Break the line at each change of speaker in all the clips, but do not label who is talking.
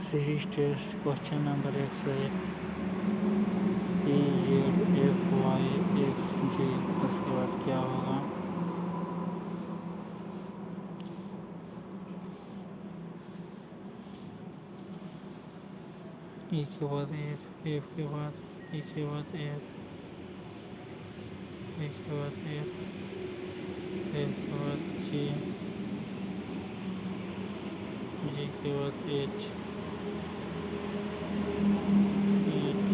Series test question number 101 E Z F Y X G. उसके बाद क्या होगा? ई के बाद एफ, एफ के बाद ई के बाद एफ, ई के बाद एफ, एफ के बाद जी, जी के बाद H, H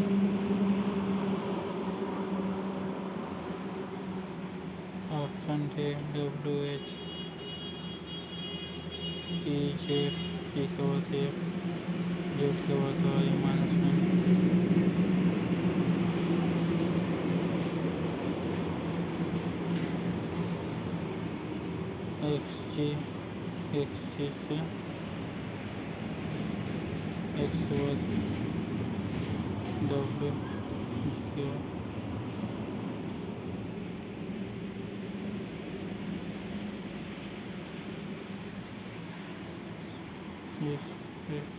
option D W H, E Z, E के बाद एफ, जेड के बाद Y -1, X G, X G से एक्स के बाद डब्ल्यू, जी के बाद yes, X,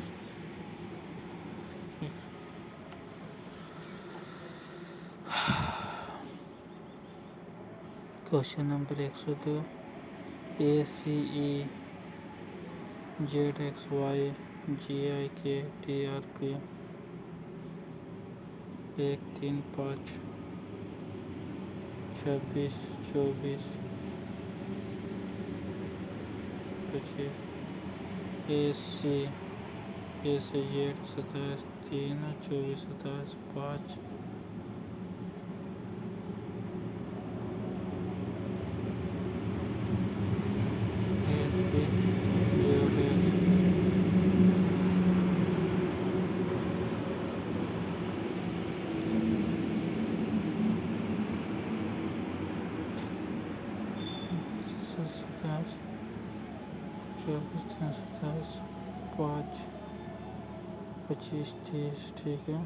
X. Question number 102 A C E Z X Y G I K T R P 1, 3, 5, 26, 24, 25। ए से जेड 27, 3, 24, 27, 5। ए से जेड एक्स से 27, 24, 3, 27, 5, 25, 30। ठीक है।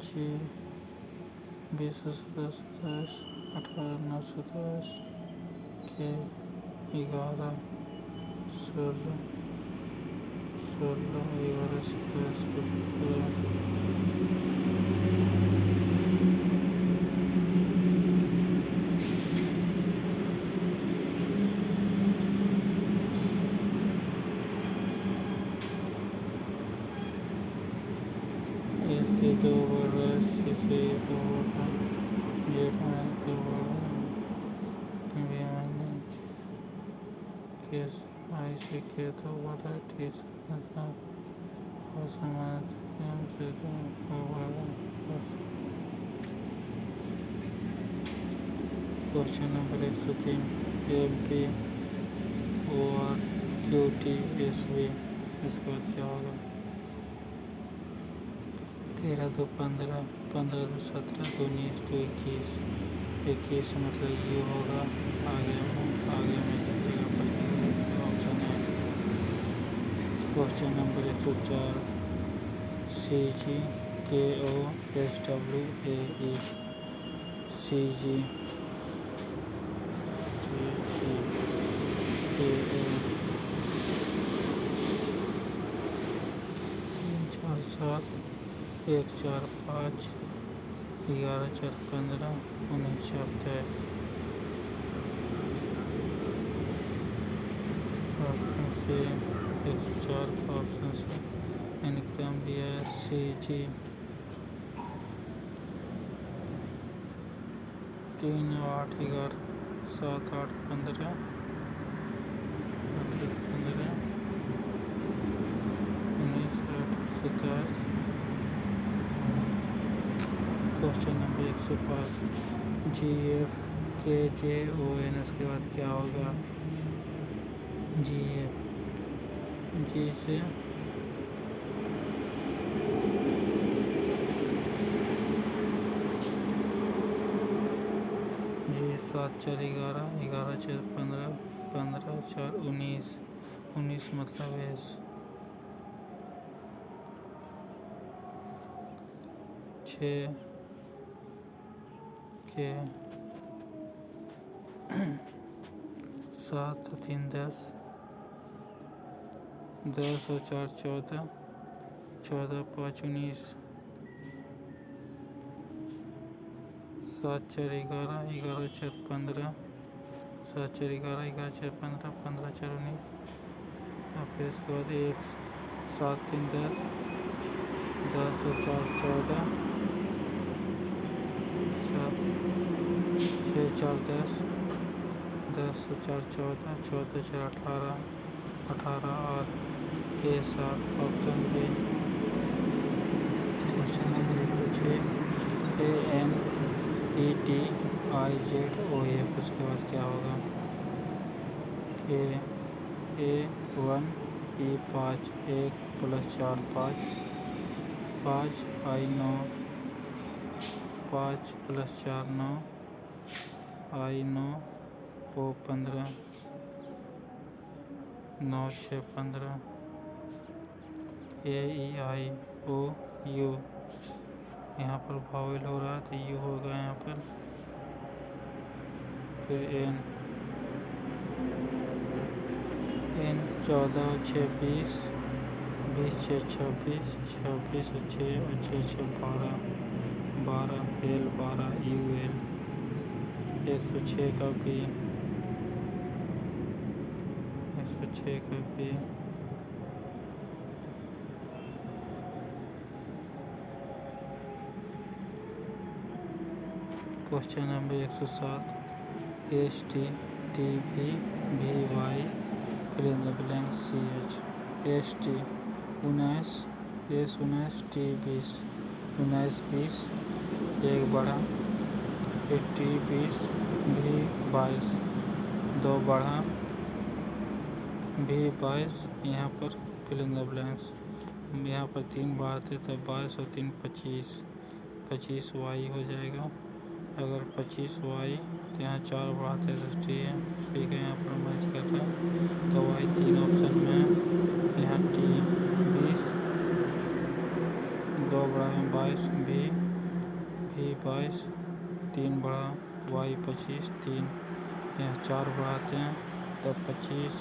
जी 20, 17, 27, 18, 9, 27 के 11, 16, 16, 11, 27, 15। ऐसे 2 बढ़ रहा है, सी से 2 बढ़ रहा है, जेड में 2 बढ़ रहा है, बी में के आई से के 2 बढ़ रहा है, टी से 7 और समान एम से 2 बढ़ रहा है। Question number 103 M P O R Q T S B. इसके बाद क्या होगा? 13, 2, 15, 15, 2, 17, 2, 19, 2, 21। 21 मतलब ये होगा आगे में जिस जगह पर ऑप्शन है। क्वेश्चन नंबर 104 सी जी के ओ एस डब्ल्यू ए ई सी जी के ओ 3, 4, 7, 1, 4, 5, 11, 4, 15, 19, 4, 23। ऑप्शन से 104 का ऑप्शन से मैंने क्रम दिया है सी जी 3, 8, 11, 7, 8, 15, 8, 15, 19, 8, 27। क्वेश्चन नंबर 105 जी एफ के जे ओ एन। उसके बाद क्या होगा? जी एफ, जी से जी 7, 4, 11, 11, 4, 15, 15, 4, 19, 19 मतलब एस 6 के 7, 3, 10, 10 और 4 14, 14 5 19, 7 4 11, 11 4 15, 7 4 11, 11 4 15, 15 4 19, और फिर इसके बाद 1 7 3 10, 10 और 4 14, 7 6 4 10, 10 और 4 14, 14 4 18, 18 और ये 7 option B. Question number 106 ANETIZOF, उसके बाद क्या होगा? A1 E5 1 + 4 5, 5 I9, 5 + 4 9, I9 O 15, 9 6 15, AEIOU, यहाँ पर वावेल हो रहा है तो यू होगा यहाँ पर। फिर N 14 और 6 20, 20 6 26, 26 और 6 और 6 6 12, 12 L 12 UL, 106 का B, 106 का B। Question number 107 ST TV VY fill in the blank CH। ST 19, S 19, T 20, 19 20 1 बढ़ा, फिर T 20, V 22 2 बढ़ा, V 22, यहाँ पर fill in the blanks, यहाँ पर 3 बढ़ाते तो 22 और 3 25, 25 Y हो जाएगा। अगर 25 Y तो यहाँ 4 बढ़ाते तो ठीक है, यहाँ पर मैच कर रहा है तो Y 3 ऑप्शन में है। यहाँ T 20, 2 बढ़ा 22, V 22, 3 बढ़ा Y 25 3, यहाँ 4 बढ़ाते हैं तब 25,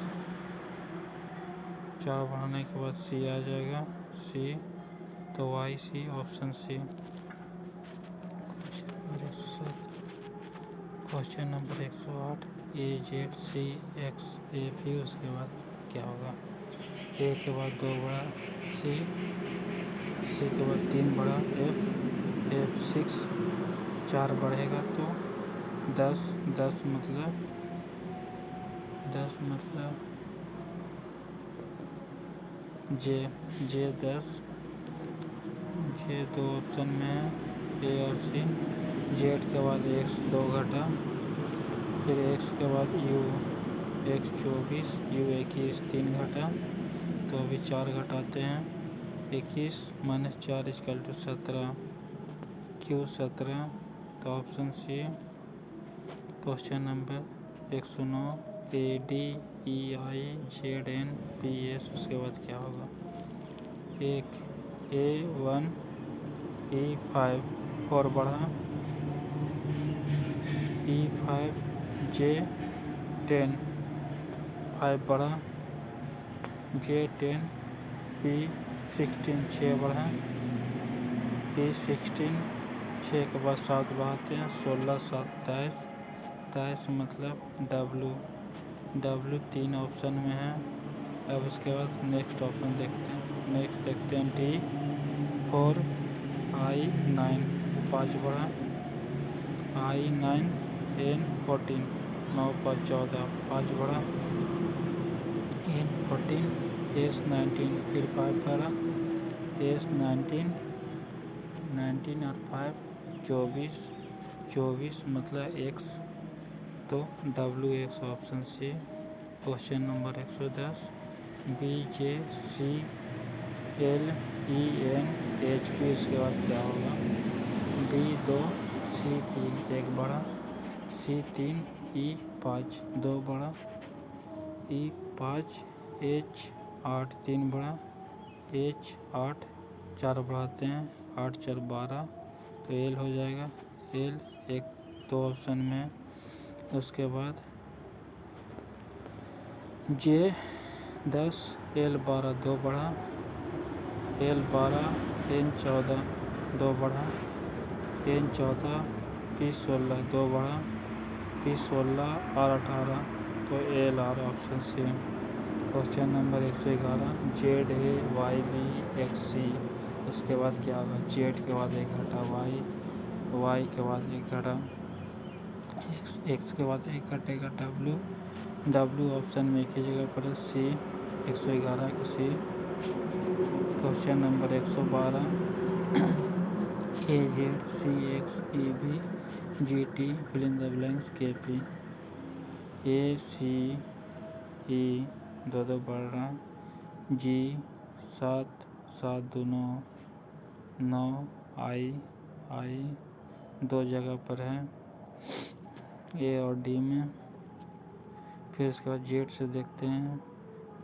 4 बढ़ाने के बाद C आ जाएगा, C तो Y C option C। Question number 108 AZCXAP, उसके बाद क्या होगा? A के बाद 2 बड़ा C, C के बाद 3 बड़ा F, F6 4 बढ़ेगा तो 10, 10 मतलब J 10, J 2 ऑप्शन में है A और C। Z के बाद X 2 घटा, फिर X के बाद U, X 24, U 21 3 घटा, तो अभी 4 घटाते हैं, 21 - 4 = 17, Q 17 तो option C। Question number 109 ADEIZNPS, उसके बाद क्या होगा? एक A1 E5 4 बढ़ा, E5 J10 5 बढ़ा, J10 P16 6 बढ़ा, P16 6 के बाद 7 बढ़ाते हैं, 16 7 23, 23 मतलब W 3 ऑप्शन में है। अब उसके बाद नेक्स्ट ऑप्शन देखते हैं D4 I9 5 बढ़ा, I9 N14 9 5 14 5 बढ़ा, N14 S19 फिर 5 बढ़ा, S19 19 और 5 24, 24 मतलब X तो W option C। Question number 110 BJCLENHP, उसके बाद क्या होगा? B2 C3 1 बढ़ा, C3 E5 2 बढ़ा, E5 H8 3 बढ़ा, H8 4 बढ़ाते हैं, 8 4 12 तो L हो जाएगा, L 1 2 ऑप्शन में। उसके बाद 10 L12 2 बढ़ा, L12 N14 2 बढ़ा, N14 P16 2 बढ़ा, P16 R18 तो LR option C. Question number 111 ZAYB उसके बाद क्या होगा? Z के बाद एक घटा Y के बाद एक घटा X के बाद एक घटेगा W ऑप्शन में एक ही जगह पर C 111 की C। Question number 112 AZ CX EB GT fill in the blanks KP ACE 2 बढ़ रहा, G 7 2 9 I 2 जगह पर है A और D में। फिर उसके बाद Z से देखते हैं,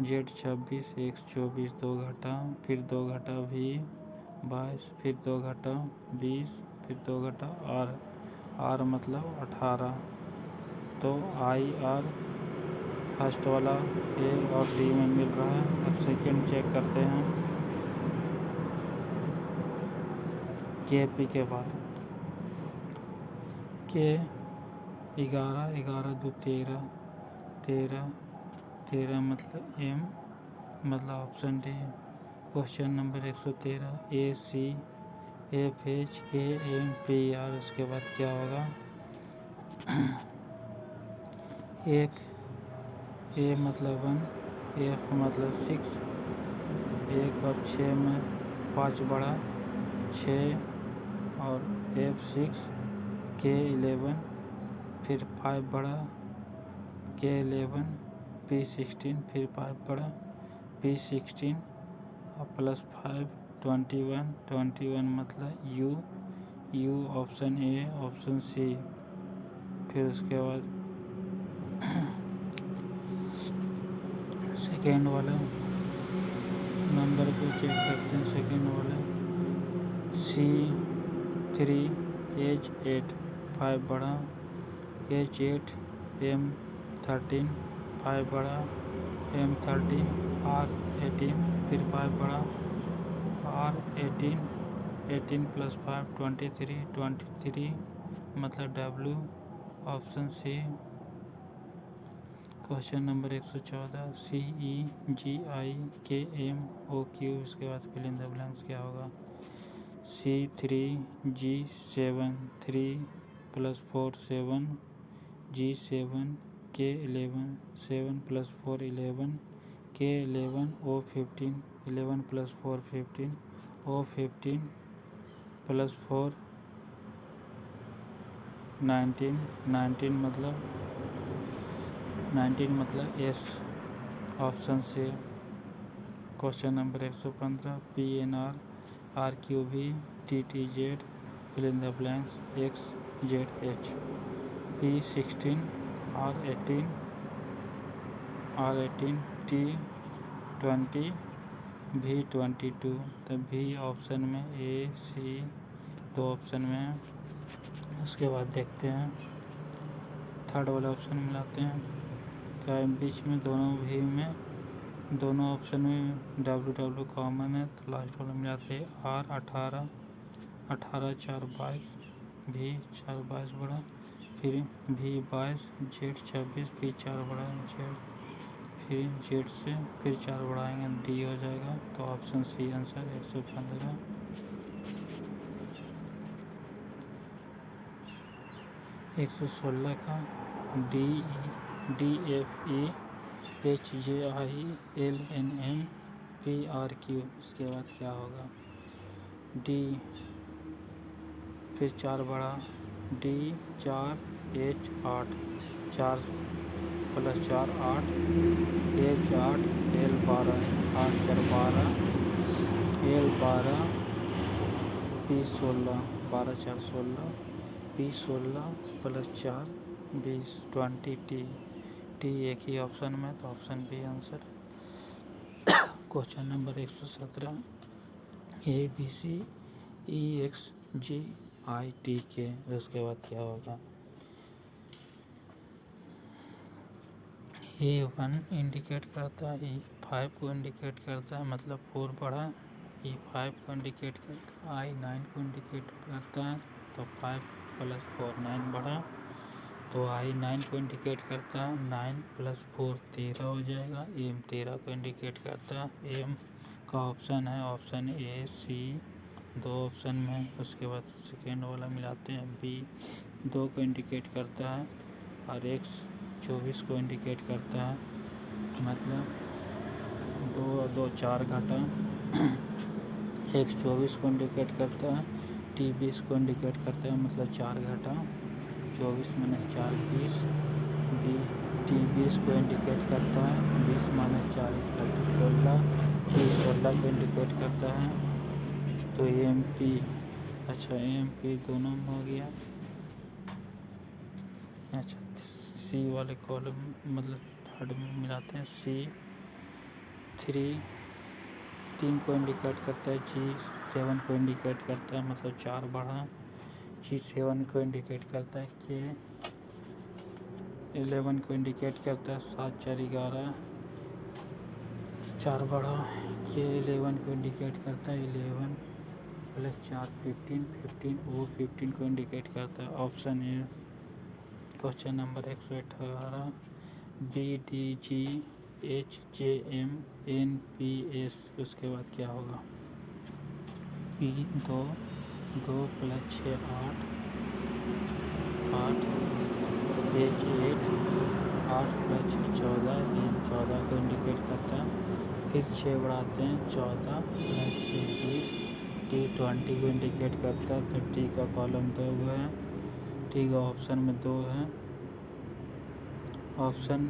Z 26 X 24 2 घटा, फिर 2 घटा V 22, फिर 2 घटा 20, फिर 2 घटा R मतलब 18 तो IR फर्स्ट वाला A और D में मिल रहा है। अब सेकेंड चेक करते हैं KP के बाद K 11 2 13 मतलब M मतलब option D. Question number 113 ACFHKMPR उसके बाद क्या होगा? एक A मतलब 1, F मतलब 6, 1 और 6 में 5 बढ़ा 6 और F6 K11 फिर 5 बढ़ा K11 P16 फिर 5 बढ़ा P16 और प्लस 5 21 मतलब U option A option C. फिर उसके बाद सेकेंड वाला नंबर को चेक करते हैं। सेकेंड वाला C3H8 5 बढ़ा H8 M13 5 बढ़ा M13 R18 फिर 5 बढ़ा R18 प्लस 5 23 मतलब W option C. Question number 114 CEGIKMOQ उसके बाद फिल इन द ब्लैंक्स क्या होगा? C3G7 3 plus 4 7 G7 K11 7 plus 4 11 K11 O15 11 plus 4 15 O15 plus 4 19 मतलब S ऑप्शन से। Question number 115 PNR RQV TTZ fill in the blanks XZH P16 R18 T20 V22 तो V option में A C 2 option में। उसके बाद देखते हैं third वाला ऑप्शन मिलाते हैं क्या बीच में दोनों ऑप्शन में W कॉमन है तो लास्ट वाला मिलाते हैं R18 4 22 V 4 22 बड़ा, फिर V 22 Z 26 फिर 4 बड़ा Z, फिर Z से फिर 4 बढ़ाएंगे D हो जाएगा तो ऑप्शन सी आंसर 115। 116 का DFE HJI LNM PRQ इसके बाद क्या होगा? D फिर 4 बढ़ा D 4 H8 4 plus 4 8 H8 L12 8 4 12 L12 P16 12 4 16 P16 plus 4 20 20 T एक ही ऑप्शन में तो option B answer. Question number 117 ABCEXGITK उसके बाद क्या होगा? E1 इंडिकेट करता है, E5 को इंडिकेट करता है, मतलब 4 बढ़ा। E5 को इंडिकेट करता है, I9 को इंडिकेट करता है, तो 5 + 4 9 बढ़ा। तो I9 को इंडिकेट करता है, 9 + 4 13 हो जाएगा। M 13 को इंडिकेट करता है। M का ऑप्शन है ऑप्शन A C, 2 ऑप्शन में। उसके बाद सेकेंड वाला मिलाते हैं, B 2 को इंडिकेट करता है और X 24 को इंडिकेट करता है, मतलब 2 और 2 4 घटा। X 24 को इंडिकेट करता है, T 20 को इंडिकेट करता है, मतलब 4 घटा। 24 - 4 20। T 20 को इंडिकेट करता है, 20 - 4 16। T 16 को इंडिकेट करता है, तो MP, अच्छा MP दोनों में हो गया। अच्छा C वाले कॉलम मतलब थर्ड में मिलाते हैं, C 3 को इंडिकेट करता है, G7 को इंडिकेट करता है, मतलब 4 बढ़ा। G7 को इंडिकेट करता है, K 11 को इंडिकेट करता है, 7 4 11 4 बढ़ा। K 11 को इंडिकेट करता है, 11 + 4 15 वो 15 को इंडिकेट करता है। Option A question number 118। B D G H J M N P S, उसके बाद क्या होगा? B 2 2 + 6 8 8 H 8 8 + 6 14, N 14 को इंडिकेट करता है। फिर 6 बढ़ाते हैं, 14 + 6 20। T 20 को इंडिकेट करता है, तो T का कॉलम 2 है, T का ऑप्शन में 2 है। ऑप्शन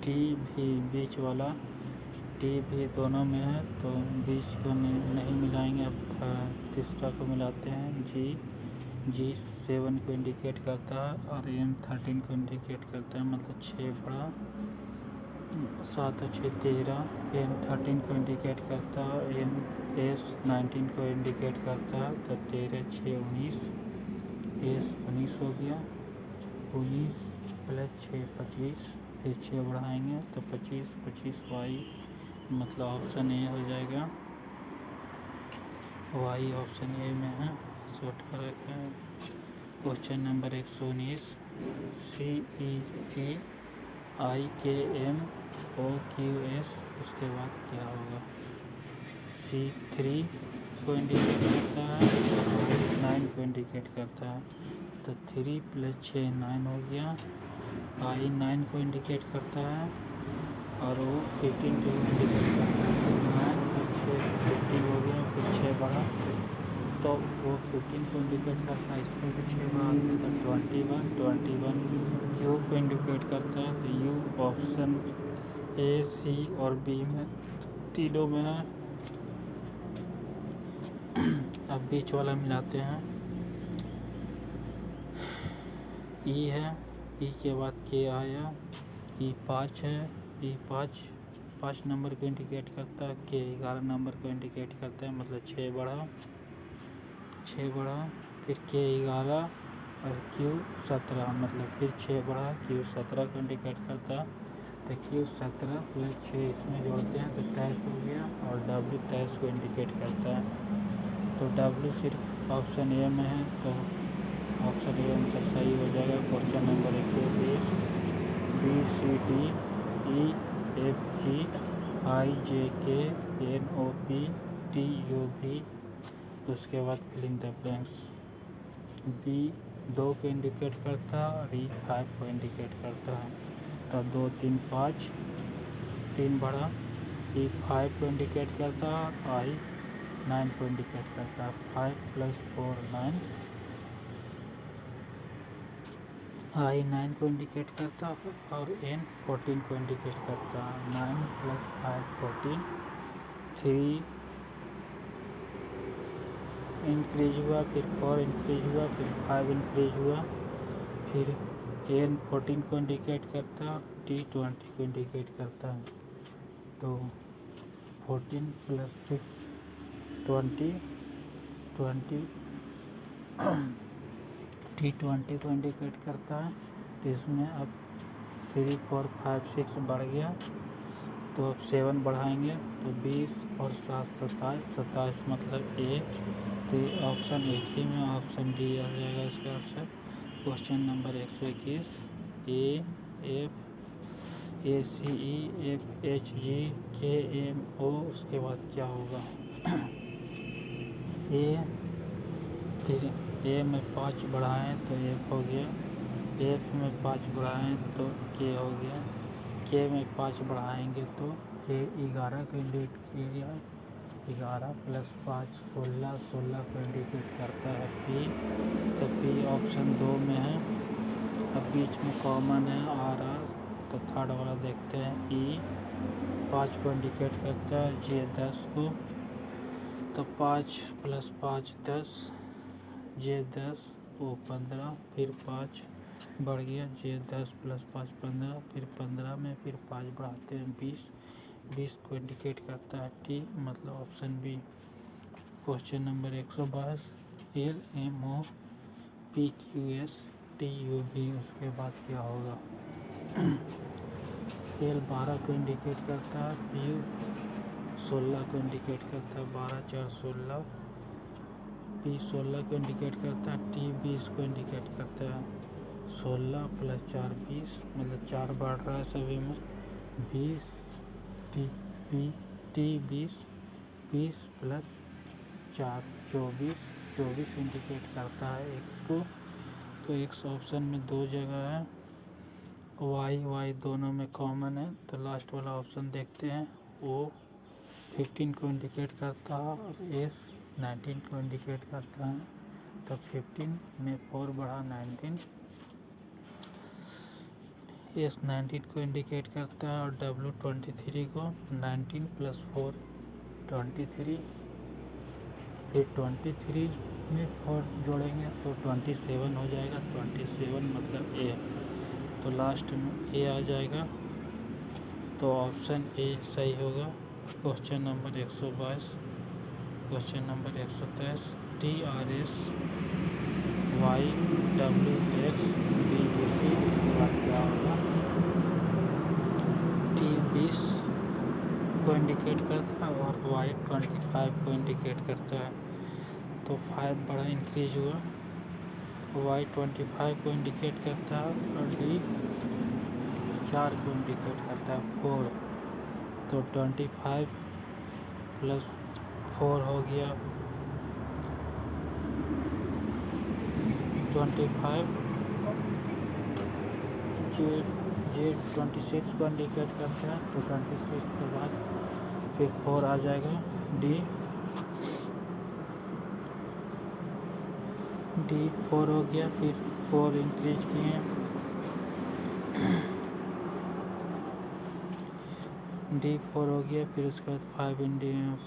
T भी बीच वाला, T भी दोनों में है, तो बीच को नहीं मिलाएंगे। अब तीसरा को मिलाते हैं, G 7 को इंडिकेट करता है और M 13 को इंडिकेट करता है, मतलब 6 बढ़ा। 7 और 6 13। N 13 को इंडिकेट करता है, N S 19 को इंडिकेट करता है, तो 13 6 19। S 19 हो गया। 19 + 6 25, फिर 6 बढ़ाएंगे तो 25 25 Y, मतलब ऑप्शन ए हो जाएगा। Y ऑप्शन ए में है, 118 का। Question number 119। C E G I K M O Q S, उसके बाद क्या होगा? C 3 को इंडिकेट करता है और I 9 को इंडिकेट करता है, तो 3 + 6 9 हो गया। I 9 को इंडिकेट करता है और वो 15 को इंडिकेट करता है, तो 9 और 6 15 हो गया। फिर 6 बढ़ा, तो वो 15 को इंडिकेट करता है, इसमें भी 6 बढ़ाते हैं, तो 21 U को इंडिकेट करता है, तो U ऑप्शन A C और B में तीनों में है। अब बीच वाला मिलाते हैं, E है, E के बाद K आया, E 5 है, E 5 नंबर को इंडिकेट करता है, K 11 नंबर को इंडिकेट करता है, मतलब 6 बढ़ा। फिर K 11 और Q 17, मतलब फिर 6 बढ़ा, Q 17 को इंडिकेट करता है, तो Q 17 + 6 इसमें जोड़ते हैं, तो 23 हो गया। और W 23 को इंडिकेट करता है, तो W सिर्फ ऑप्शन ए में है, तो ऑप्शन ए आंसर सही हो जाएगा। Question number 120। B C D E F G I J K N O P T U V, उसके बाद fill in the blanks. B 2 को इंडिकेट करता है और E 5 को इंडिकेट करता है, तो 2 3 5 3 बढ़ा। E 5 को इंडिकेट करता है, I 9 को इंडिकेट करता है, 5 + 4 9। I 9 को इंडिकेट करता है और N 14 को इंडिकेट करता है, 9 + 5 14। 3 इंक्रीज हुआ, फिर 4 इंक्रीज हुआ, फिर 5 इंक्रीज हुआ। फिर N 14 को इंडिकेट करता है, T 20 को इंडिकेट करता है, तो 14 + 6 20 20 T 20 को इंडिकेट करता है, तो इसमें अब 3 4 5 6 बढ़ गया, तो अब 7 बढ़ाएंगे तो 20 और 7 27, 27 मतलब ए। तो ये ऑप्शन एक ही में ऑप्शन डी आ जाएगा इसका answer. Question number 121, A F A C E F H G K M ओ, उसके बाद क्या होगा? ए, फिर ए में 5 बढ़ाएं तो एफ हो गया, एफ में 5 बढ़ाएं तो के हो गया, के में 5 बढ़ाएंगे तो के 11 को इंडिकेट किया, 11 + 5 16, 16 को इंडिकेट करता है पी। तो पी ऑप्शन 2 में है। अब बीच में कॉमन है आर आर, तो थर्ड वाला देखते हैं ई, 5 को इंडिकेट करता है, जे 10 को, तो 5 + 5 10, जे 10 ओ 15, फिर 5 बढ़ गया, जे 10 + 5 15, फिर 15 में फिर 5 बढ़ाते हैं 20, 20 को इंडिकेट करता है टी, मतलब option B. Question number 122, L M O P Q S T U B, उसके बाद क्या होगा? एल 12 को इंडिकेट करता है, पी 16 को इंडिकेट करता है, 12 4 16, पी 16 को इंडिकेट करता है, टी 20 को इंडिकेट करता है, 16 + 4 20, मतलब 4 बढ़ रहा है सभी में, 20, टी पी टी 20, 20 + 4 24, 24 इंडिकेट करता है एक्स को। तो एक्स ऑप्शन में 2 जगह है, वाई वाई दोनों में कॉमन है, तो लास्ट वाला ऑप्शन देखते हैं। ओ 15 को इंडिकेट करता है और एस 19 को इंडिकेट करता है, तो 15 में 4 बढ़ा 19, एस 19 को इंडिकेट करता है और डब्ल्यू 23 को, 19 + 4 23, फिर 23 में 4 जोड़ेंगे तो 27 हो जाएगा, 27 मतलब ए, तो लास्ट में ए आ जाएगा, तो ऑप्शन ए सही होगा। Question number 122, question number 123, T R S Y W X B B C, इसके बाद क्या होगा? टी 20 को इंडिकेट करता है और वाई 25 को इंडिकेट करता है, तो 5 बड़ा इंक्रीज हुआ, वाई 25 को इंडिकेट करता है और डी 4 को इंडिकेट करता है 4, तो 25 + 4 हो गया 25, जे 26 को इंडिकेट करता है, तो 26 के बाद फिर 4 आ जाएगा, डी 4 हो गया, फिर 4 इंक्रीज किए, डी 4 हो गया, फिर उसके बाद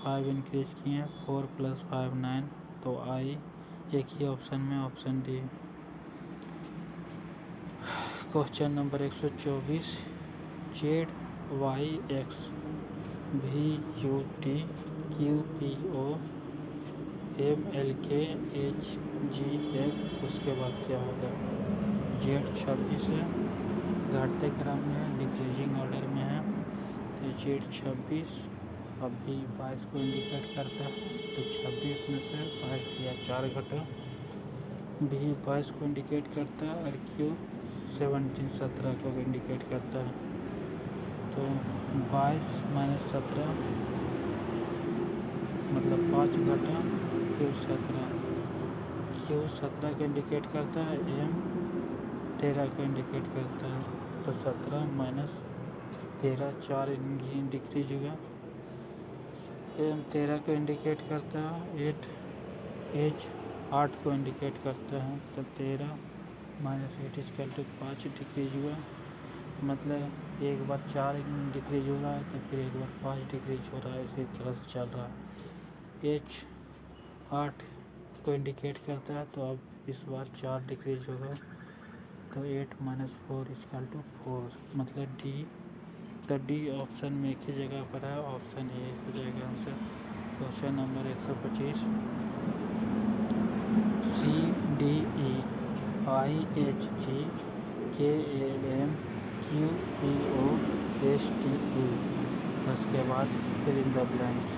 5 इंक्रीज किए, 4 + 5 9, तो आई एक ही ऑप्शन में, option D. Question number 124, Z Y X V U T Q P O M L K H G F, उसके बाद क्या होगा? जेड 26 है, घटते क्रम में है, डिक्रीजिंग ऑर्डर में है, तो जेड 26, अभी 22 को इंडिकेट करता है, तो 26 में से 5 दिया 4 घटा, भी 22 को इंडिकेट करता है और क्यू 17 को इंडिकेट करता है, तो 22 - 17 मतलब 5 घटा, क्यू 17 को इंडिकेट करता है, एम 13 को इंडिकेट करता है, तो 17 - 13 4 डिक्रीज हुआ, एम 13 को इंडिकेट करता है, एच 8 को इंडिकेट करता है, तो 13 - 8 = 5 डिक्रीज हुआ, मतलब एक बार 4 डिक्रीज हो रहा है तो फिर एक बार 5 डिक्रीज हो रहा है, इसी तरह से चल रहा है। एच 8 को इंडिकेट करता है, तो अब इस बार 4 डिक्रीज होगा, तो 8 - 4 = 4, मतलब डी, तो डी ऑप्शन में एक ही जगह पर है, ऑप्शन ए हो जाएगा answer. Question number 125, C D E I H G K L M QPOSTE। उसके बाद fill in the blanks.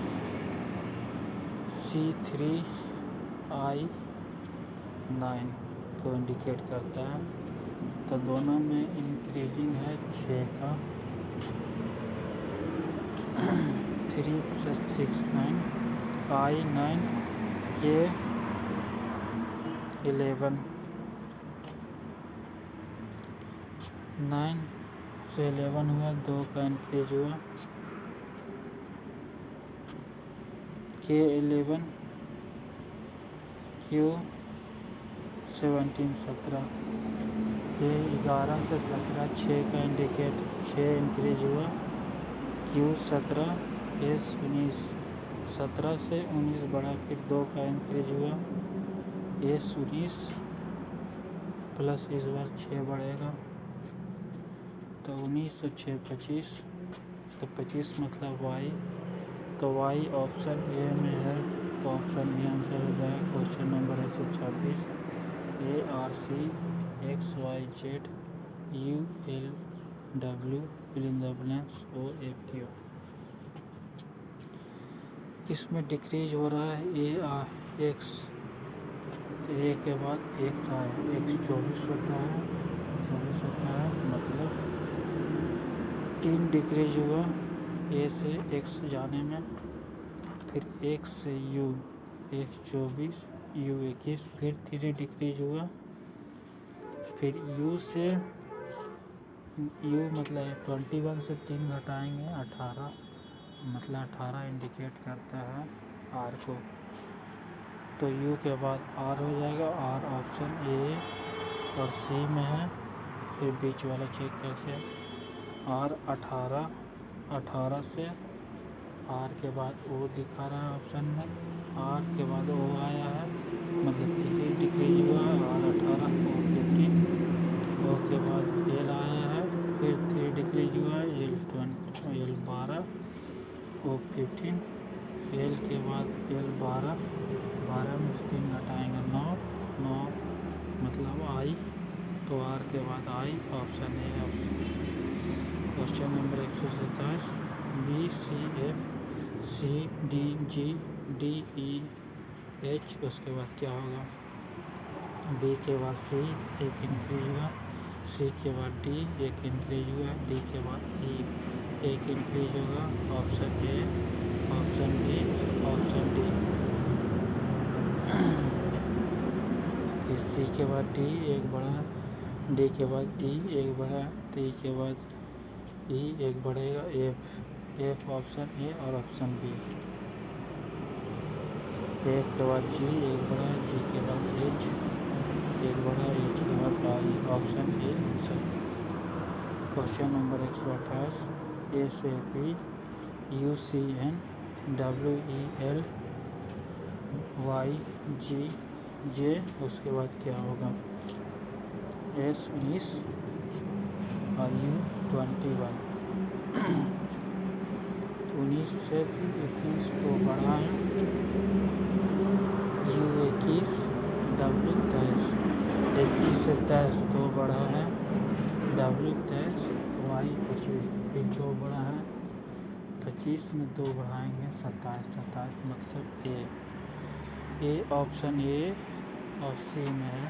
C3I9 को इंडिकेट करता है, तो दोनों में इंक्रीजिंग है 6 का। 3 + 6 9, I9 K11, 9 से 11 हुआ, 2 का इंक्रीज हुआ, K11 Q17 17, K11 से 17 6 का इंडिकेट 6 इंक्रीज हुआ, Q17 S19 17 से 19 बढ़ा, फिर 2 का इंक्रीज हुआ, S19 प्लस इस बार 6 बढ़ेगा, तो 19 से 6 25, तो 25 मतलब Y, तो Y ऑप्शन ए में है, तो ऑप्शन ए आंसर हो जाएगा। Question number 126, ARC XYZ ULW fill in the blanks OFQ। इसमें डिक्रीज हो रहा है X, तो ए के बाद X आया, X 24 होता है, 24 होता है, मतलब 3 डिक्रीज हुआ ए से X जाने में, फिर X से U X 24 U 21, फिर 3 डिक्रीज हुआ, फिर U से U मतलब 21 से 3 घटाएंगे 18, मतलब 18 इंडिकेट करता है R को, तो U के बाद R हो जाएगा। R ऑप्शन ए और C में है, फिर बीच वाला चेक करते हैं। R 18 से R के बाद O दिखा रहा है ऑप्शन में, R के बाद O आया है, मतलब 3 डिक्रीज हुआ, R 18 O 15, O के बाद L आया है, फिर 3 डिक्रीज हुआ, L 12 O 15, L के बाद L 12 में 3 घटाएंगे 9 मतलब I, तो R के बाद I option A. Question number 127, BCF CDGDEH, उसके बाद क्या होगा? D के बाद C एक इंक्रीज हुआ, C के बाद D एक इंक्रीज हुआ, D के बाद E एक इंक्रीज होगा, option A, option B, option D. फिर C के बाद D एक बढ़ा, D के बाद E एक बढ़ा, T के बाद E एक बढ़ेगा, F ऑप्शन ए और ऑप्शन बी। F के बाद G एक बढ़ा, G के बाद H एक बढ़ा, H के बाद I, option A answer. Question number 128, SAP UCN WELYGJ, उसके बाद क्या होगा? S19 और U21, 19 से 21 तो बढ़ा है, U21 W23, 21 से 23 2 बढ़ा है, W23 Y25, फिर 2 बढ़ा है, 25 में 2 बढ़ाएंगे 27 मतलब ए ऑप्शन ए और सी में है।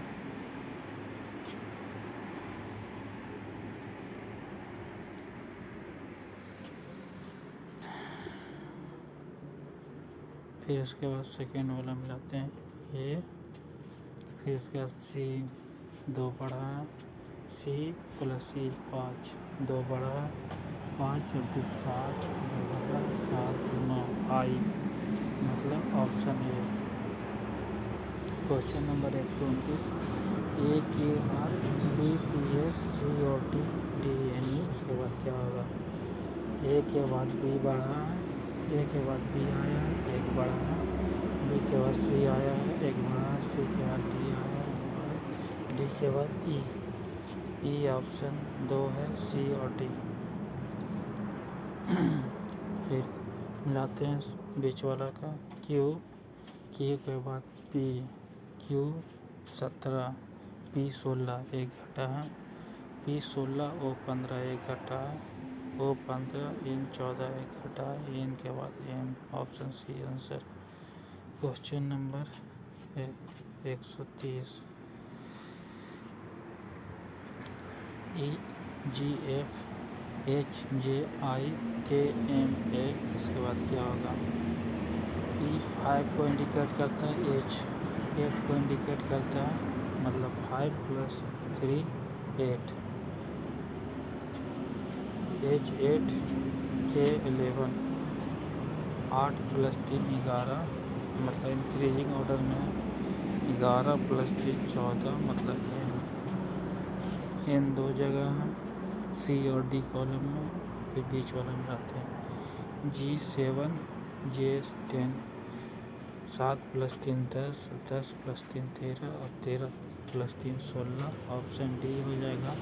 फिर उसके बाद सेकेंड वाला मिलाते हैं ए, फिर उसके बाद सी 2 बढ़ा है, C + C 5 2 बढ़ा, 5 और 2 7 2 बढ़ा, 7 9 I, मतलब option A. Question number 129, AQR BPS COT DNE, उसके बाद क्या होगा? ए के बाद बी बढ़ा है, ए के बाद बी आया है, एक बढ़ा है, बी के बाद सी आया है, एक बढ़ा है, सी के बाद डी आया है, डी के बाद ई ऑप्शन 2 है, सी और डी। फिर मिलाते हैं बीच वाला का, क्यू के बाद Q 17 P 16 एक घटा है, P16 O15 एक घटा O15 इन 14 एक घटा इन के बाद M। Option C answer. Question number 130 EGF HJIKM8 इसके बाद क्या होगा? E5 को इंडिकेट करता है, H8 को इंडिकेट करता है, मतलब 5 + 3 8, H8 K11 8 + 3 11, मतलब इंक्रीजिंग ऑर्डर में 11 + 3 14, मतलब N 2 जगह है, C और D कॉलम में, फिर बीच वाला में आते हैं। G7 J10 7 + 3 10, 10 + 3 13 और 13 + 3 16, ऑप्शन डी हो जाएगा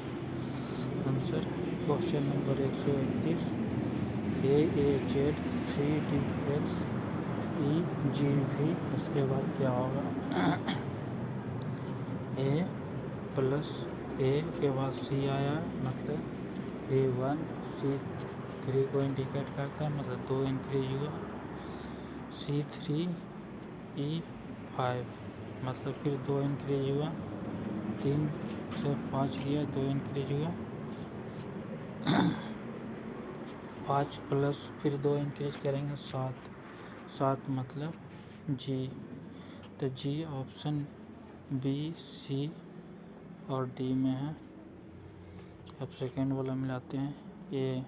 answer. Question number 131 AAZ CDX EGV उसके बाद क्या होगा? A के बाद C आया, मतलब A1 C3 को इंडिकेट करता है, मतलब 2 इंक्रीज हुआ, C3 E5 मतलब फिर 2 इंक्रीज हुआ, 3 से 5 गया, 2 इंक्रीज हुआ, 5 प्लस फिर 2 इंक्रीज करेंगे 7 मतलब G। तो G ऑप्शन B C और D में है। अब सेकेंड वाला मिलाते हैं। A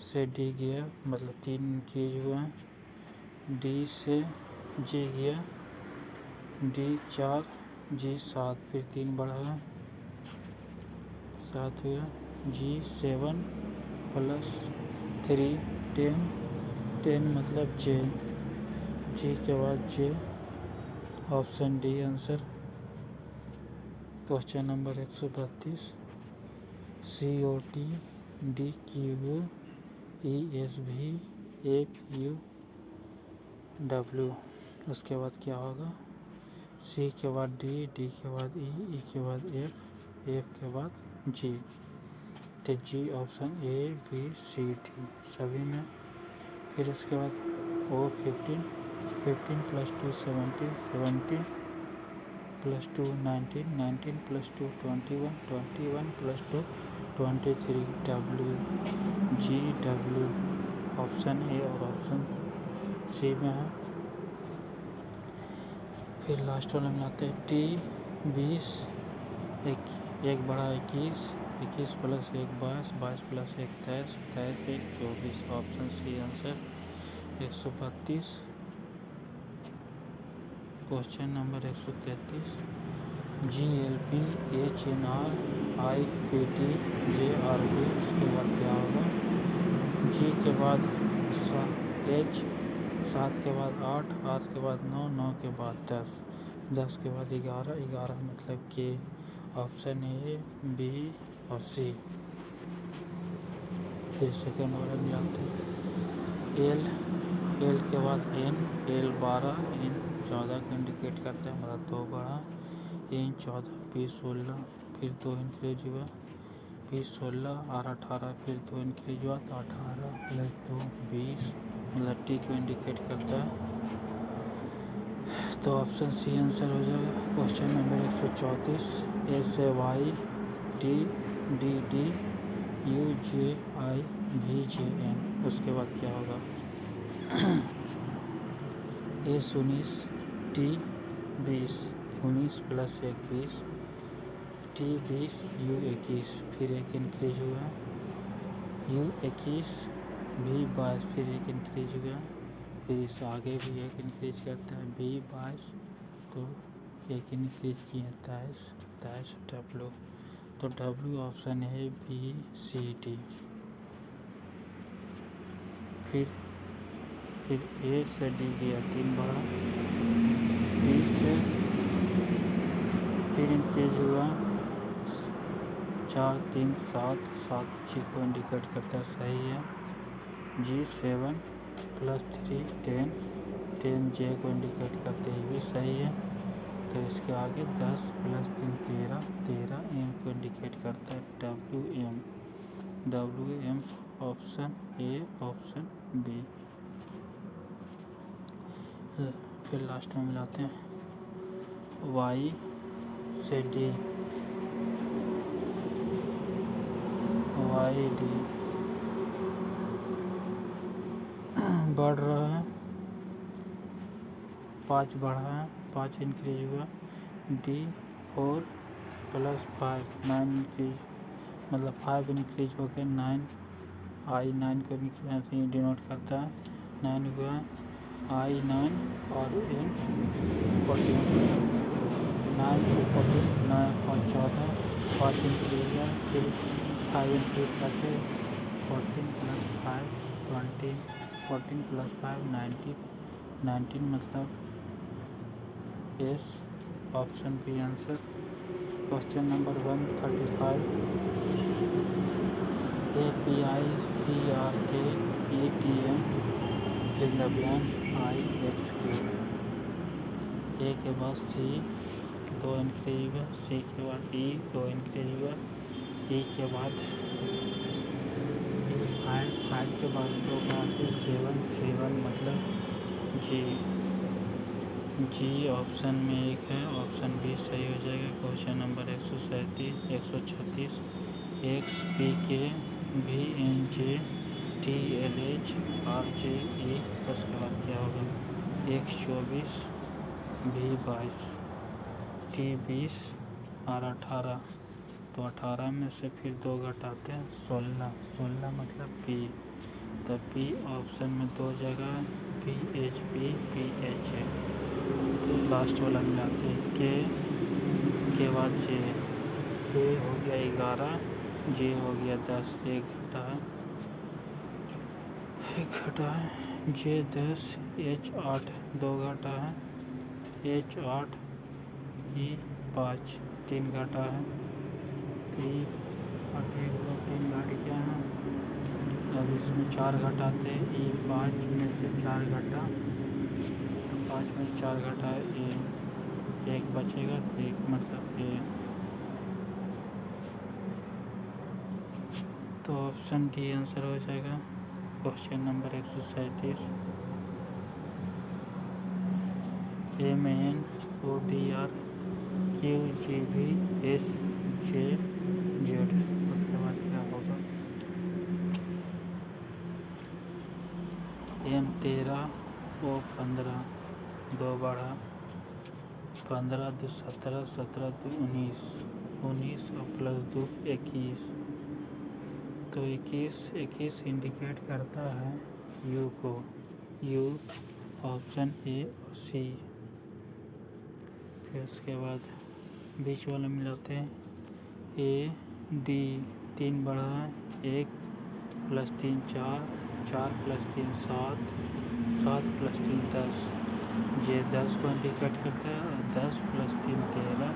से D गया, मतलब 3 इंक्रीज हुआ, D से G गया, D 4 G 7 फिर 3 बढ़ा 7 हुआ, G7 + 3 10 मतलब J, G के बाद J, option D answer. Question number 132 COT DQ ESV FUW उसके बाद क्या होगा? C के बाद D, D के बाद E, E के बाद F, F के बाद G। तो G option A B C D सभी में। फिर इसके बाद O15 15 + 2 17 17 + 2 19 19 + 2 21 21 + 2 23 W G W option ए और ऑप्शन सी में है। फिर लास्ट वाला मिलाते हैं T 20 एक बड़ा 21 21 + 1 22 22 + 1 23 23 1 24, option C answer. 132 question number 133 GLP HNR IPT JRB उसके बाद क्या होगा? G के बाद H 7 के बाद 8 8 के बाद 9 9 के बाद 10 10 के बाद 11 11 मतलब K, ऑप्शन ए B और C। फिर सेकेंड वाला मिलाते हैं। L के बाद N L 12 N 14 को इंडिकेट करते हैं, मतलब 2 बढ़ा, N 14 P16 फिर 2 इंक्रीज हुआ, P16 और 18 फिर 2 इंक्रीज हुआ, तो 18 + 2 20 मतलब T को इंडिकेट करता है, तो ऑप्शन सी आंसर हो जाएगा। Question number 134 SY T D D UJI VJN उसके बाद क्या होगा? A19 T 20 19 + 1 20 T 20 U21 फिर एक इंक्रीज हुआ, U21 V 22 फिर एक इंक्रीज हुआ, फिर इस आगे भी एक इंक्रीज करता है V 22, तो एक इंक्रीज किए 23 23 W, तो W ऑप्शन है B C D। फिर A से D गया 3 बढ़ा, D से 3 इंक्रीज हुआ, 4 3 7 7 G को इंडिकेट करता है, सही है। G7 + 3 10 10 J को इंडिकेट करते हैं, भी सही है। तो तो इसके आगे 10 + 3 13, 13 एम को इंडिकेट करता है WM। WM option A, option B. फिर लास्ट में मिलाते हैं Y से D, YD बढ़ रहा है, 5 बढ़ा है, 5 इंक्रीज हुआ। D 4 + 5 9 इंक्रीज, मतलब 5 इंक्रीज हो गया 9। I 9 को डिनोट करता है, 9 हुआ। I 9 और N 14, 9 से 14, 9 और 14, 5 इंक्रीज हुआ। फिर 5 इंक्रीज करते, 14 + 5 20, 14 + 5 19, 19 मतलब yes, option B answer. Question number 135, APICRK ATM in the blanks IXQ। A के बाद C 2 इंक्रीज हुआ, C के बाद E 2 इंक्रीज हुआ, E के बाद 5 के बाद 2 का आते 7, 7 मतलब जी ऑप्शन में एक है, ऑप्शन बी सही हो जाएगा। Question number 137, 136, XPK VNJ TLH RJE, उसके बाद क्या होगा? X24 V22 T20 और 18, तो 18 में से फिर 2 घटाते हैं 16, 16 मतलब P, तो P ऑप्शन में 2 जगह PHP PH है। तो लास्ट वाला मिलाते हैं के बाद J, K हो गया 11, J हो गया 10, एक घटा है J 10, H 8 2 घटा है, H 8 E 5 3 घटा है, 3 और 1 2 3 घट गया है। अब इसमें 4 घटाते हैं, E 5 में से 4 घटा, 5 में 4 घटा है, एक बचेगा, एक मतलब ए। तो ऑप्शन डी आंसर हो जाएगा। क्वेश्चन नंबर 137, MNODR QGBSJZ, उसके बाद क्या होगा? M13 O15 2 बढ़ा, 15 2 17, 17 2 19, 19 और +2 21, तो 21 इंडिकेट करता है U को, U ऑप्शन ए और सी। फिर उसके बाद बीच वाला मिलाते हैं AD 3 बढ़ा, 1 + 3 4, 4 + 3 7, 7 + 3 10, J 10 को इंडिकेट करता है, 10 + 3 13,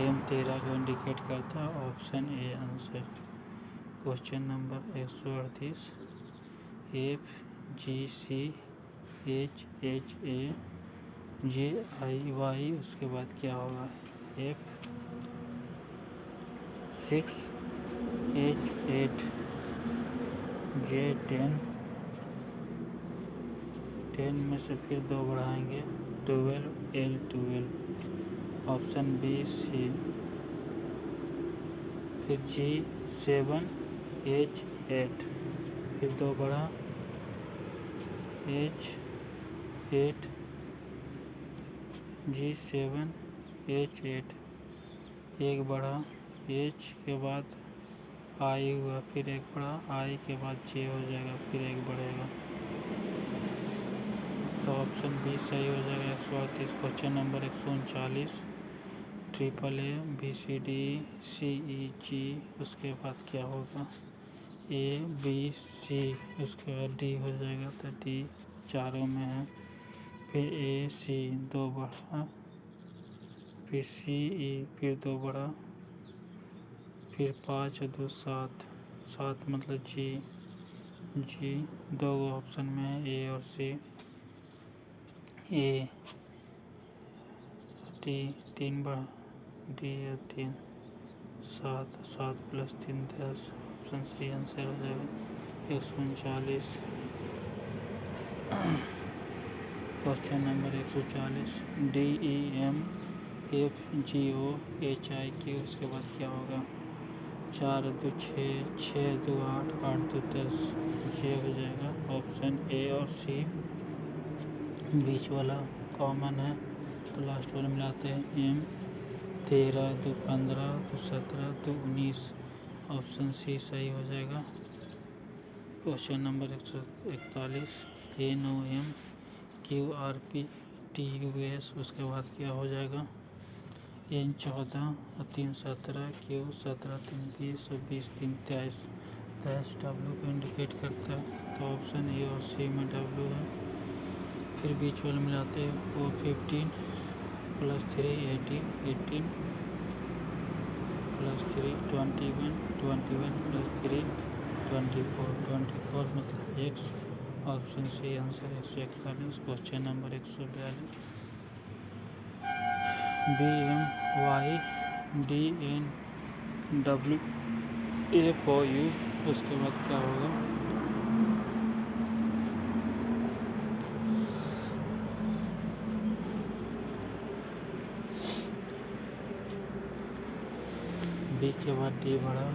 M 13 को इंडिकेट करता है, option A answer. Question number 138, FGC HHA JIY, उसके बाद क्या होगा? F6 H8 J10, 10 में से फिर 2 बढ़ाएंगे, 12 L12, ऑप्शन बी सी। फिर G7 H8, फिर 2 बढ़ा, H8 G7 H8, एक बढ़ा, H के बाद I हुआ, फिर एक बढ़ा, I के बाद J हो जाएगा, फिर एक बढ़ेगा, तो ऑप्शन बी सही हो जाएगा। 138। Question number 139, AAA BCD CEG, उसके बाद क्या होगा? ABC, उसके बाद D हो जाएगा, तो D चारों में है, फिर AC 2 बढ़ा, फिर CE फिर 2 बढ़ा, फिर 5 और 2 7, 7 मतलब G 2 ऑप्शन में है, A और C, A D 3 बढ़ा डी या 3 7 7 + 3 10। ऑप्शन सी आंसर हो जाएगा 139। क्वेश्चन नंबर 140 DEMFGOHIQ उसके बाद क्या होगा? 4 2 6 6 2 8 8 2 10 जे हो जाएगा। ऑप्शन ए और सी बीच वाला कॉमन है तो लास्ट वाला मिलाते हैं। एम 13 2 15 2 17 2 19 ऑप्शन सी सही हो जाएगा। क्वेश्चन नंबर 141 NOM QRPTUS उसके बाद क्या हो जाएगा? N 14 3 17 Q 17 3 20 और 20 3 23 23 W को इंडिकेट करता है तो ऑप्शन ए और सी में W है। फिर बीच वाले मिलाते हैं वो 15 + 3 18 18 + 3 21 21 + 3 24 24 मतलब x। Option C answer 141। Question number 142 BMYDNWFOU उसके बाद क्या होगा? बी के बाद डी बढ़ा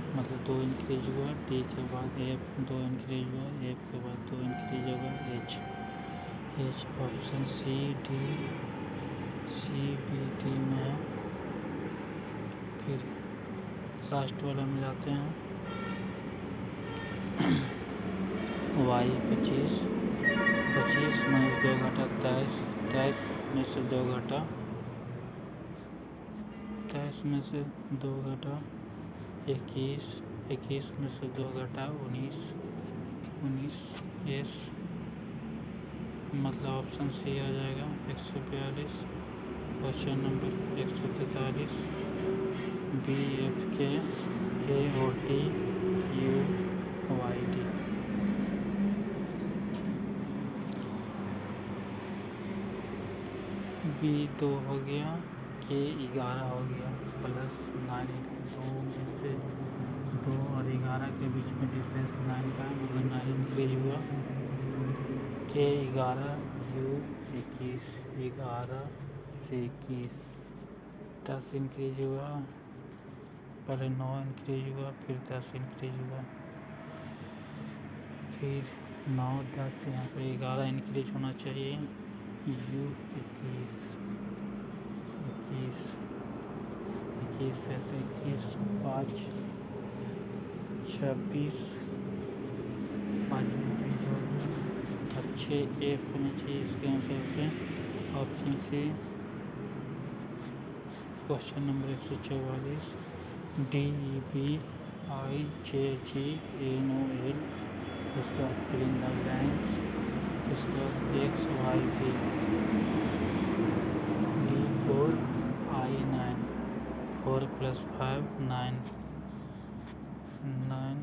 मतलब 2 इंक्रीज हुआ, डी के बाद एफ 2 इंक्रीज हुआ, एफ के बाद 2 इंक्रीज होगा, H H option C D C B D में है। फिर लास्ट वाला मिलाते हैं वाई 25 25 में 2 घटा 23 23 में से 2 घटा 23 में से 2 घटा 21 21 में से 2 घटा 19 19 एस मतलब ऑप्शन सी आ जाएगा 142। Question number 143 BFK KOTUYD B 2 हो गया, K 11 हो गया प्लस 9 2 में से 2 और 11 के बीच में डिफरेंस 9 का मतलब 9 इंक्रीज हुआ। K 11 U 21 11 से 21 10 इंक्रीज हुआ, पहले 9 इंक्रीज हुआ फिर 10 इंक्रीज हुआ, फिर 9 10 यहाँ पर 11 इंक्रीज होना चाहिए। U 21 21 है तो 21 5 26 5 इंक्रीज हो गया। अब 6 एक होना चाहिए इसके आंसर से option C. Question number 144 DEBIJGNOL उसका फिल इन द ब्लैंक्स उसका X Y V D4 I9 4 + 5 9 9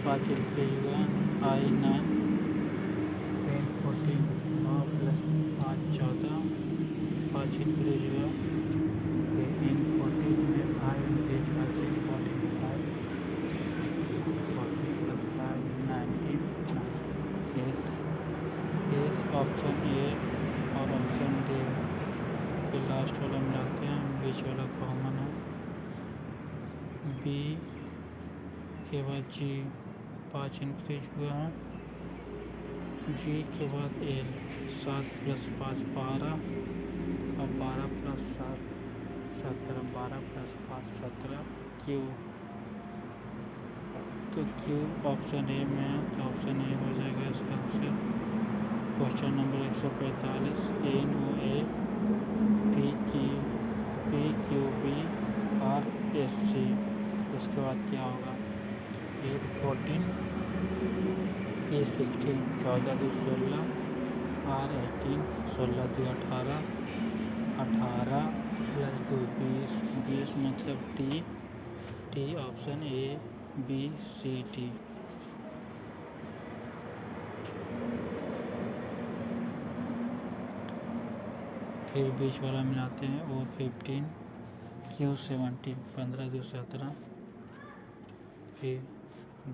5 increase हुआ I9 10 14 9 + 5 14 5 इंक्रीज हुआ फिर इन 14 में 5 इंक्रीज करके 45 40 + 5 19 एस ऑप्शन ए और ऑप्शन डी। फिर लास्ट वाला मिलाते हैं, बीच वाला कॉमन है। बी के बाद जी 5 इंक्रीज हुआ है, जी के बाद एल 7 + 5 12 और 12 + 7 17 12 + 5 17 क्यू तो क्यू ऑप्शन ए में है तो ऑप्शन ए हो जाएगा इसका answer. Question number 145 NOA PQB RSC उसके बाद क्या होगा? 8 14 E 16 14 2 16 R 18 16 2 18 18 + 2 20 20 मतलब T option A B C D. फिर बीच वाला मिलाते हैं O15 Q17 15 2 17, फिर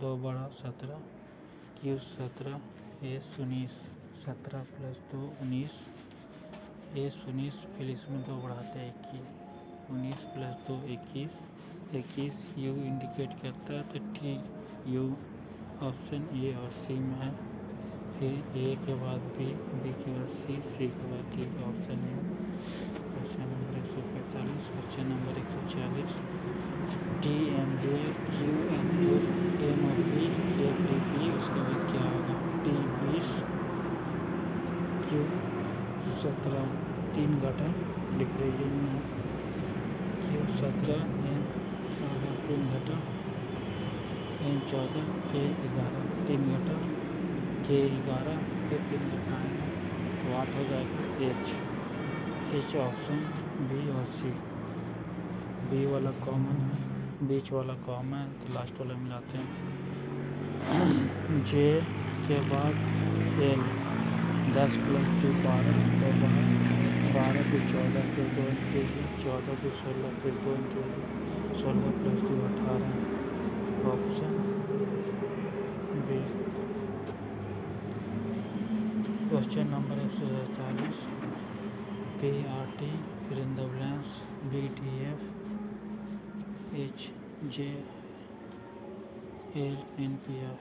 2 बड़ा 17 Q17 S19 17 + 2 19 S19, फिर इसमें 2 बढ़ाते हैं 21 19 + 2 21 21 U इंडिकेट करता है तो T U ऑप्शन ए और सी में है। फिर ए के बाद बी, बी के बाद सी, सी के बाद डी ऑप्शन है। Question number 145, question number 140 T M J Q N L M और बी के पी पी, उसके बाद क्या होगा टी 20 क्यू 17 3 घटा डिक्रीजिंग में क्यू 17 एन 14 3 घटा एन 14 के 11 3 घटा के 11 फिर 3 घटाएंगे तो 8 हो जाएगा एच ऑप्शन बी और सी। बी वाला कॉमन है, बीच वाला कॉमन है तो लास्ट वाला मिलाते हैं। जे के बाद एल 10 + 2 12 तो 12 2 14 फिर 2 14 2 16 फिर 2 16 + 2 18 option B. Question number 147 P R T fill in the blanks B T F H J L N P R.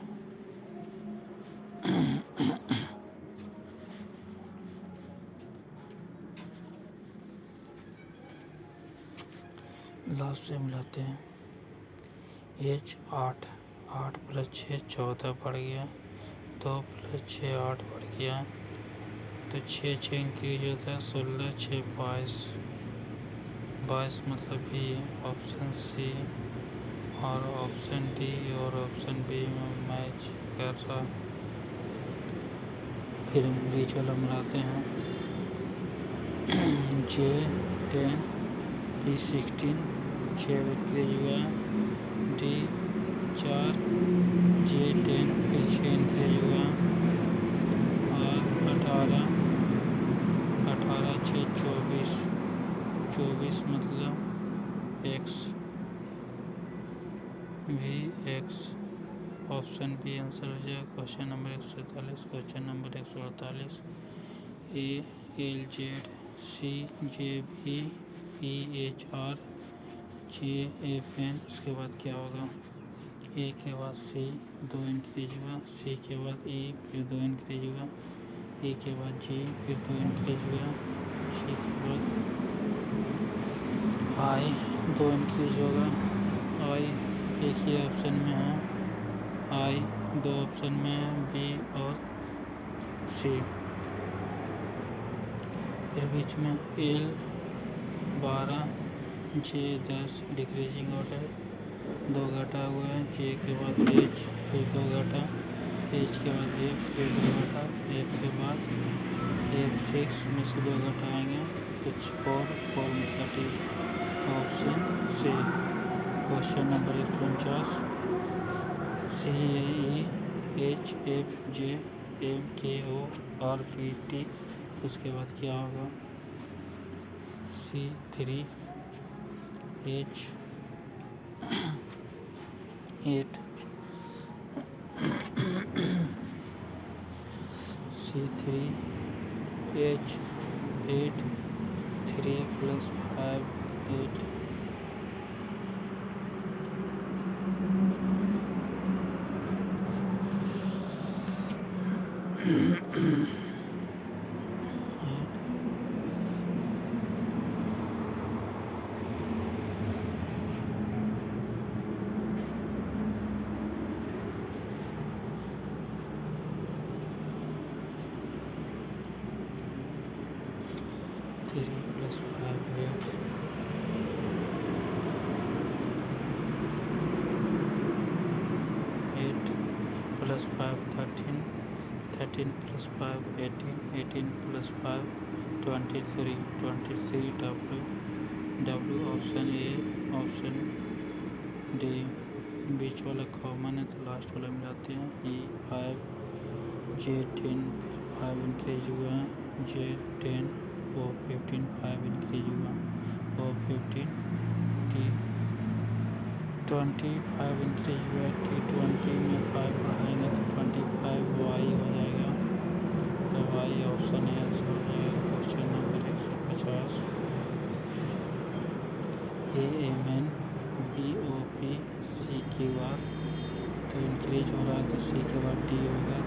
Last से मिलाते हैं। एच 8 + 6 14 बढ़ गया, 2 + 6 8 बढ़ गया तो 6 इंक्रीज होता है 16 6 22 मतलब बी ऑप्शन सी और ऑप्शन डी और ऑप्शन बी में मैच कर रहा। फिर बीच वाला मिलाते हैं। जे 10 ई 16 6 इंक्रीज हुआ, डी 4 जे 10 फिर 6 इंक्रीज हुआ और 18 6 24 मतलब X V X option B answer हो जाएगा। Question number 147। Question number 148 A L Z C J B E H R J F N, उसके बाद क्या होगा ए के बाद सी 2 इंक्रीज हुआ, सी के बाद ई फिर 2 इंक्रीज हुआ, ए के बाद जी फिर 2 इंक्रीज हुआ, जी के बाद आई 2 इंक्रीज होगा, आई एक ही ऑप्शन में है, आई 2 ऑप्शन में है बी और सी। फिर बीच में एल 12 जे 10 डिक्रीजिंग ऑर्डर 2 घटा हुआ है, जे के बाद एच फिर 2 घटा, एच के बाद एफ फिर 2 घटा, एफ के बाद F6 में से 2 घटाएंगे तो 4 30 ऑप्शन सी। क्वेश्चन नंबर 149 सी ए ई एच एफ जे एम के ओ आर पी टी, उसके बाद क्या होगा C3 H 8 C3 H 8 3 + 5 8 3 + 5 8 8 + 5 13 13 + 5 18 18 + 5 23 23 W W option A option D बीच वाला कॉमन है तो लास्ट वाला में जाते हैं। E5 J10 5 इंक्रीज हुआ है, J10 O15 5 इंक्रीज हुआ, O15 T25 इंक्रीज हुआ, T20 में 5 बढ़ाएंगे तो 25 Y हो जाएगा, तो Y ऑप्शन है आंसर हो जाएगा question number 150। AMN BOP CQR तो इंक्रीज हो रहा है तो C के बाद D होगा,